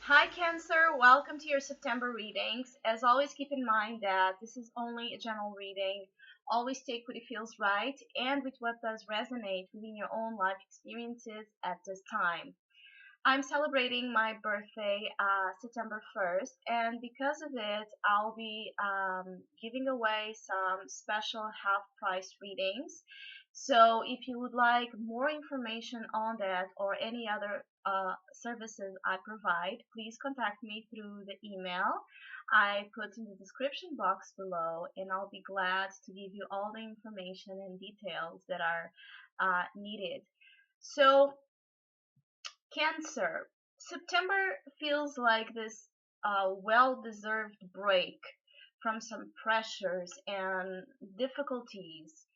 Hi, Cancer. Welcome to your September readings. As always, keep in mind that this is only a general reading. Always take what it feels right and with what does resonate within your own life experiences at this time. I'm celebrating my birthday September 1st, and because of it, I'll be giving away some special half price readings. So, if you would like more information on that or any other services I provide, please contact me through the email I put in the description box below, and I'll be glad to give you all the information and details that are needed. So, Cancer. September feels like this well-deserved break from some pressures and difficulties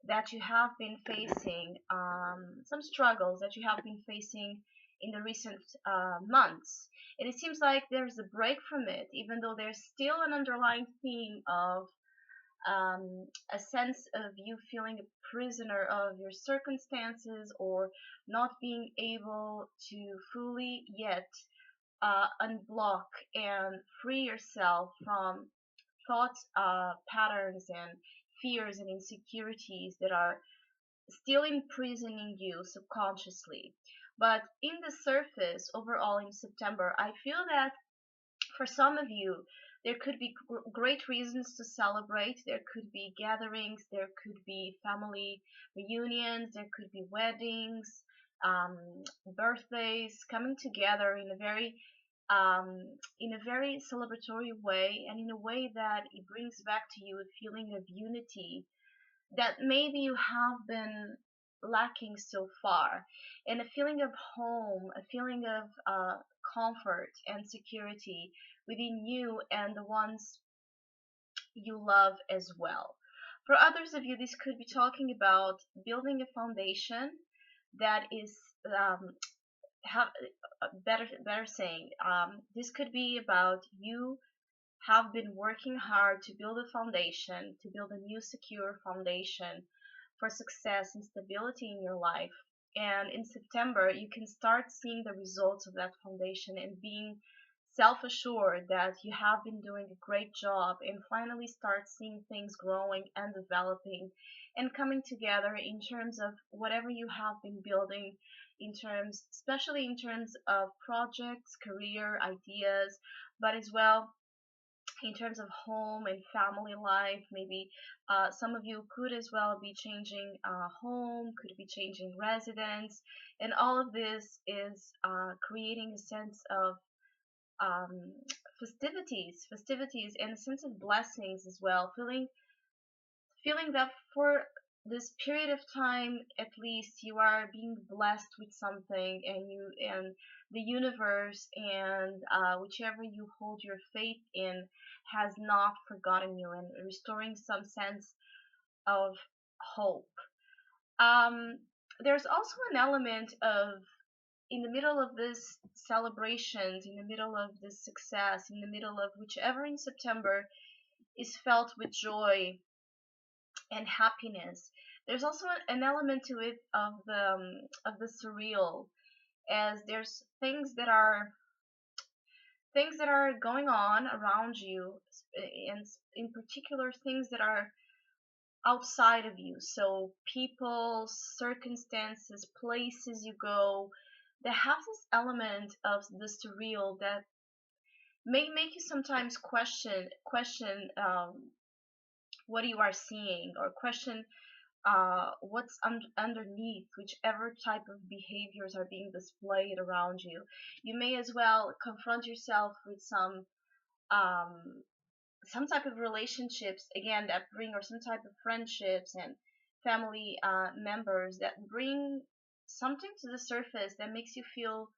that you have been facing, some struggles that you have been facing in the recent months. And it seems like there's a break from it, even though there's still an underlying theme of a sense of you feeling a prisoner of your circumstances or not being able to fully yet unblock and free yourself from thought patterns and fears and insecurities that are still imprisoning you subconsciously. But in the surface, overall in September, I feel that for some of you, there could be great reasons to celebrate. There could be gatherings, there could be family reunions, there could be weddings, birthdays coming together in a very celebratory way, and in a way that it brings back to you a feeling of unity that maybe you have been lacking so far, and a feeling of home, a feeling of comfort and security within you and the ones you love as well. For others of you, this could be talking about building a foundation that is have better saying, this could be about you have been working hard to build a foundation, to build a new secure foundation for success and stability in your life. And in September, you can start seeing the results of that foundation and being self assured that you have been doing a great job, and finally start seeing things growing and developing and coming together in terms of whatever you have been building, in terms, especially in terms of projects, career, ideas, but as well in terms of home and family life. Maybe some of you could as well be changing home, could be changing residence, and all of this is creating a sense of um, festivities, and a sense of blessings as well. Feeling that for this period of time, at least, you are being blessed with something, and the universe and whichever you hold your faith in has not forgotten you, and restoring some sense of hope. um, there's also an element of, in the middle of this celebrations, in the middle of this success, in the middle of whichever in September is felt with joy and happiness, there's also an element to it of the surreal, as there's things that are going on around you, and in particular things that are outside of you. So people, circumstances, places you go, that have this element of the surreal that may make you sometimes question what you are seeing, or question what's underneath whichever type of behaviors are being displayed around you. You may as well confront yourself with um, some type of relationships again that bring, or some type of friendships and family members that bring something to the surface that makes you feel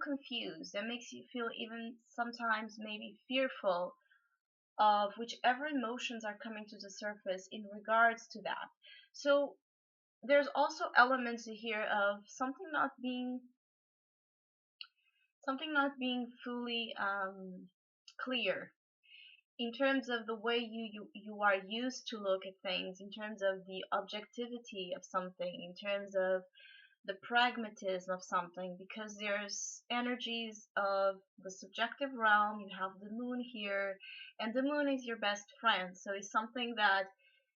confused, that makes you feel even sometimes maybe fearful of whichever emotions are coming to the surface in regards to that. So there's also elements here of something not being fully clear in terms of the way you are used to look at things, in terms of the objectivity of something, in terms of the pragmatism of something, because there's energies of the subjective realm. You have the moon here, and the moon is your best friend, so it's something that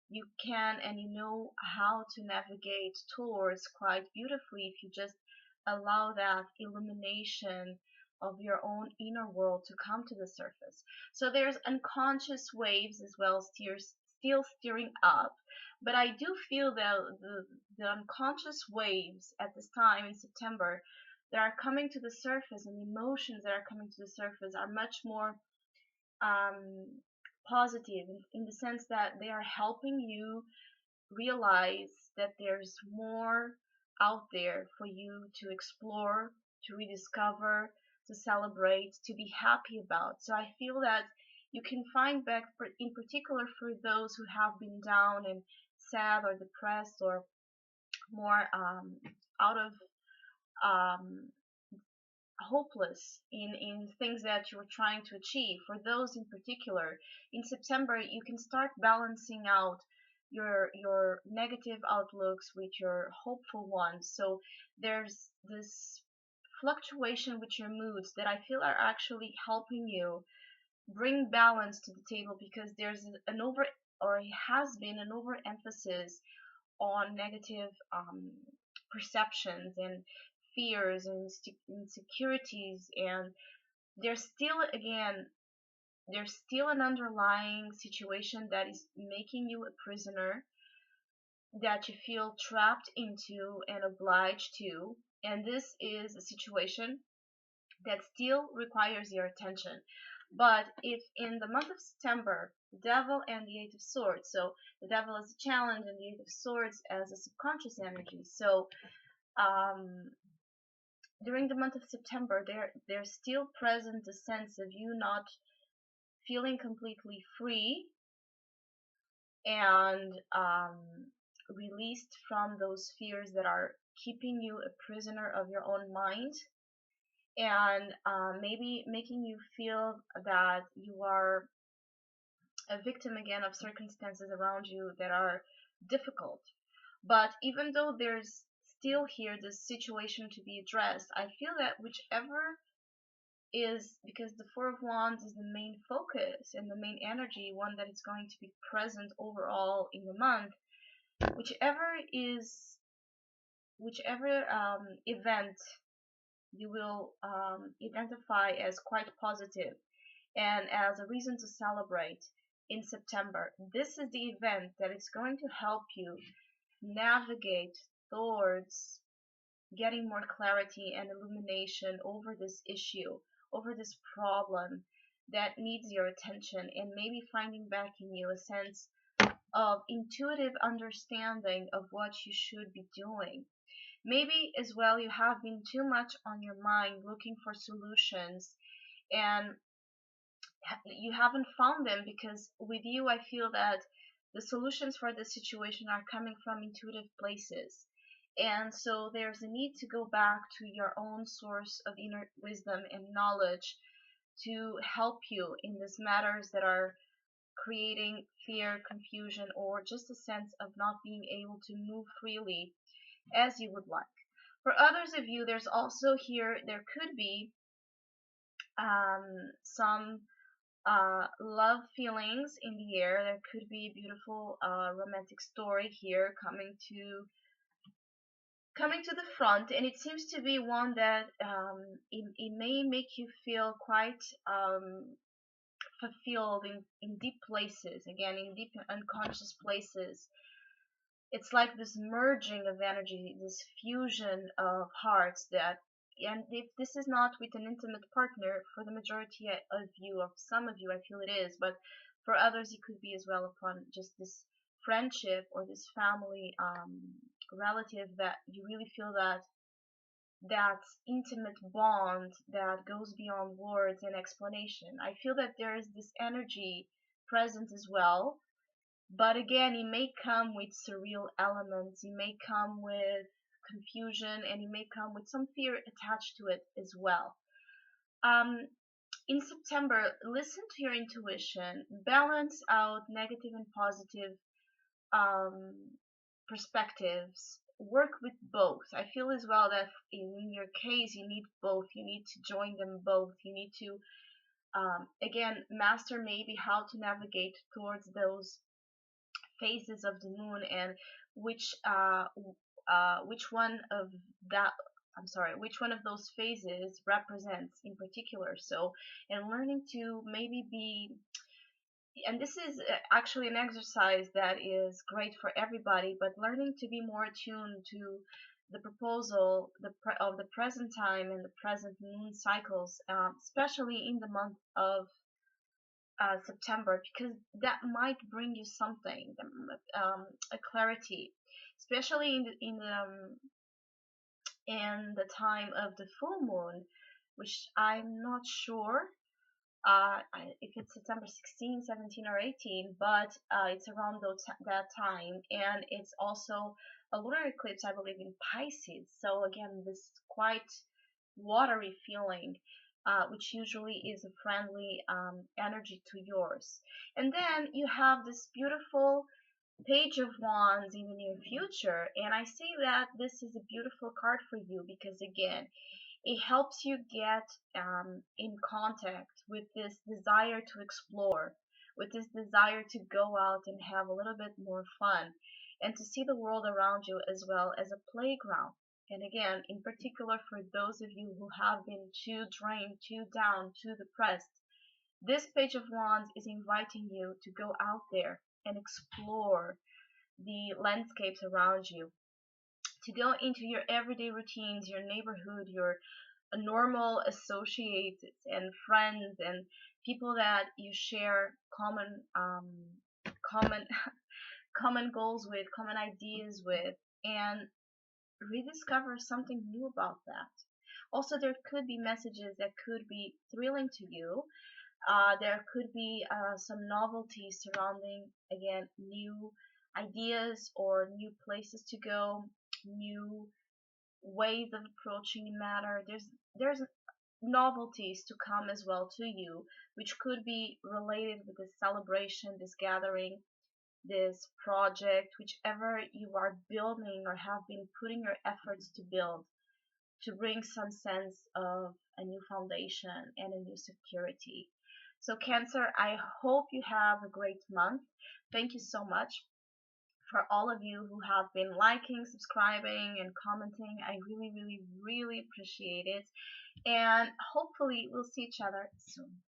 you can and you know how to navigate towards quite beautifully if you just allow that illumination of your own inner world to come to the surface. So there's unconscious waves as well, still steering up, but I do feel that the unconscious waves at this time in September that are coming to the surface, and the emotions that are coming to the surface are much more um, positive in the sense that they are helping you realize that there's more out there for you to explore, to rediscover, to celebrate, to be happy about. So I feel that you can find back, in particular for those who have been down and sad or depressed or more out of um, hopeless in things that you were trying to achieve. For those in particular, in September you can start balancing out your negative outlooks with your hopeful ones. So there's this fluctuation with your moods that I feel are actually helping you bring balance to the table, because there's an over, or it has been an overemphasis on negative perceptions and fears and insecurities, and there's still, again, there's still an underlying situation that is making you a prisoner, that you feel trapped into and obliged to, and this is a situation that still requires your attention. But if in the month of September, the devil and the eight of swords, so the devil as a challenge and the eight of swords as a subconscious energy, so um, during the month of September, there's still present the sense of you not feeling completely free and released from those fears that are keeping you a prisoner of your own mind, and maybe making you feel that you are a victim again of circumstances around you that are difficult. But even though there's still here this situation to be addressed, I feel that whichever is, because the Four of Wands is the main focus and the main energy, one that is going to be present overall in the month, whichever is, whichever event you will identify as quite positive and as a reason to celebrate in September, this is the event that is going to help you navigate towards getting more clarity and illumination over this issue, over this problem that needs your attention, and maybe finding back in you a sense of intuitive understanding of what you should be doing. Maybe as well you have been too much on your mind looking for solutions, and you haven't found them, because with you I feel that the solutions for this situation are coming from intuitive places. And so there's a need to go back to your own source of inner wisdom and knowledge to help you in these matters that are creating fear, confusion, or just a sense of not being able to move freely as you would like. For others of you, there's also here, there could be some love feelings in the air. There could be a beautiful romantic story here coming to the front, and it seems to be one that it may make you feel quite fulfilled in deep places, again in deep unconscious places. It's like this merging of energy, this fusion of hearts that, and if this is not with an intimate partner, for the majority of you, of some of you, I feel it is, but for others it could be as well upon just this friendship or this family relative, that you really feel that that intimate bond that goes beyond words and explanation. I feel that there is this energy present as well, but again, it may come with surreal elements, it may come with confusion, and it may come with some fear attached to it as well. Um, in September, listen to your intuition, balance out negative and positive um, perspectives, work with both. I feel as well that in your case, you need both. You need to join them both. You need to, again, master maybe how to navigate towards those phases of the moon, and which which one of that I'm sorry, which one of those phases represents in particular. So, and learning to maybe be, and this is actually an exercise that is great for everybody, but learning to be more attuned to the proposal of the present time and the present moon cycles, especially in the month of September, because that might bring you something, a clarity, especially in the time of the full moon, which I'm not sure if it's September 16, 17, or 18, but it's around that time, and it's also a lunar eclipse, I believe, in Pisces. So again, this quite watery feeling, which usually is a friendly energy to yours. And then you have this beautiful Page of Wands in the near future, and I say that this is a beautiful card for you because again, it helps you get in contact with this desire to explore, with this desire to go out and have a little bit more fun, and to see the world around you as well as a playground. And again, in particular for those of you who have been too drained, too down, too depressed, this Page of Wands is inviting you to go out there and explore the landscapes around you, to go into your everyday routines, your neighborhood, your normal associates and friends and people that you share common common goals with, common ideas with, and rediscover something new about that. Also, there could be messages that could be thrilling to you. There could be some novelties surrounding, again, new ideas or new places to go, new ways of approaching a matter. There's novelties to come as well to you, which could be related with this celebration, this gathering, this project, whichever you are building or have been putting your efforts to build, to bring some sense of a new foundation and a new security. So, Cancer, I hope you have a great month. Thank you so much for all of you who have been liking, subscribing, and commenting. I really, really, really appreciate it. And hopefully, we'll see each other soon.